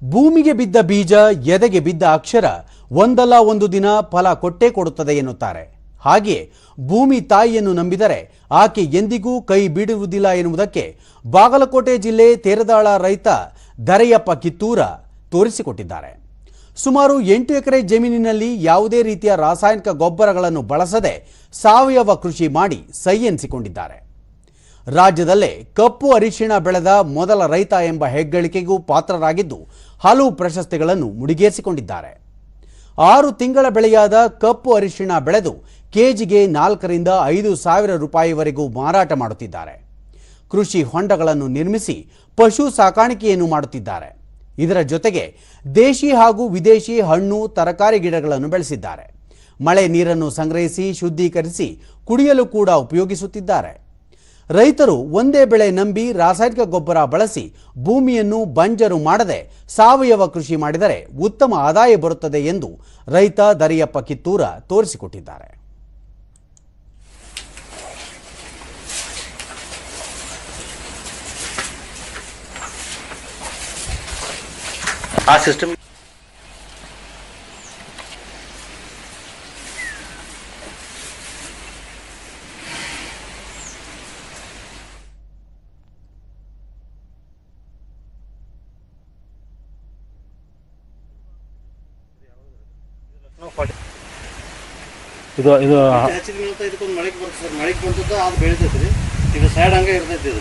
ಭೂಮಿಗೆ ಬಿದ್ದ ಬೀಜ ಎದೆಗೆ ಬಿದ್ದ ಅಕ್ಷರ ಒಂದಲ್ಲ ಒಂದು ದಿನ ಫಲ ಕೊಟ್ಟೇ ಕೊಡುತ್ತದೆ ಎನ್ನುತ್ತಾರೆ. ಹಾಗೆಯೇ ಭೂಮಿ ತಾಯಿಯನ್ನು ನಂಬಿದರೆ ಆಕೆ ಎಂದಿಗೂ ಕೈ ಬಿಡುವುದಿಲ್ಲ ಎನ್ನುವುದಕ್ಕೆ ಬಾಗಲಕೋಟೆ ಜಿಲ್ಲೆ ತೇರದಾಳ ರೈತ ದರೆಯಪ್ಪ ಕಿತ್ತೂರ ತೋರಿಸಿಕೊಟ್ಟಿದ್ದಾರೆ. ಸುಮಾರು 8 ಎಕರೆ ಜಮೀನಿನಲ್ಲಿ ಯಾವುದೇ ರೀತಿಯ ರಾಸಾಯನಿಕ ಗೊಬ್ಬರಗಳನ್ನು ಬಳಸದೆ ಸಾವಯವ ಕೃಷಿ ಮಾಡಿ ಸೈ ಎನಿಸಿಕೊಂಡಿದ್ದಾರೆ. ರಾಜ್ಯದಲ್ಲೇ ಕಪ್ಪು ಅರಿಶಿಣ ಬೆಳೆದ ಮೊದಲ ರೈತ ಎಂಬ ಹೆಗ್ಗಳಿಕೆಗೂ ಪಾತ್ರರಾಗಿದ್ದು ಹಲವು ಪ್ರಶಸ್ತಿಗಳನ್ನು ಮುಡಿಗೇರಿಸಿಕೊಂಡಿದ್ದಾರೆ. 6 ತಿಂಗಳ ಬೆಳೆಯಾದ ಕಪ್ಪು ಅರಿಶಿಣ ಬೆಳೆದು ಕೆಜಿಗೆ 4 ರಿಂದ 5 ಸಾವಿರ ರೂಪಾಯಿವರೆಗೂ ಮಾರಾಟ ಮಾಡುತ್ತಿದ್ದಾರೆ. ಕೃಷಿ ಹೊಂಡಗಳನ್ನು ನಿರ್ಮಿಸಿ ಪಶು ಸಾಕಾಣಿಕೆಯನ್ನು ಮಾಡುತ್ತಿದ್ದಾರೆ. ಇದರ ಜೊತೆಗೆ ದೇಶಿ ಹಾಗೂ ವಿದೇಶಿ ಹಣ್ಣು ತರಕಾರಿ ಗಿಡಗಳನ್ನು ಬೆಳೆಸಿದ್ದಾರೆ. ಮಳೆ ನೀರನ್ನು ಸಂಗ್ರಹಿಸಿ ಶುದ್ಧೀಕರಿಸಿ ಕುಡಿಯಲು ಕೂಡ ಉಪಯೋಗಿಸುತ್ತಿದ್ದಾರೆ. ರೈತರು ಒಂದೇ ಬೆಳೆ ನಂಬಿ ರಾಸಾಯನಿಕ ಗೊಬ್ಬರ ಬಳಸಿ ಭೂಮಿಯನ್ನು ಬಂಜರು ಮಾಡದೆ ಸಾವಯವ ಕೃಷಿ ಮಾಡಿದರೆ ಉತ್ತಮ ಆದಾಯ ಬರುತ್ತದೆ ಎಂದು ರೈತ ದರೆಯಪ್ಪ ಕಿತ್ತೂರ ತೋರಿಸಿಕೊಟ್ಟಿದ್ದಾರೆ. ಆ ಸಿಸ್ಟಮ್ ಇದು ಹೆಚ್ಚಿನ ಮಳೆಗೆ ಬರ್ತದೆ ಸರ್. ಮಳೆಗೆ ಬರ್ತದೆ ಅದು ಬೆಳಿತೈತಿ ರೀ. ಇದು ಸೈಡ್ ಹಂಗೆ ಇರ್ತೈತಿ ಇದು.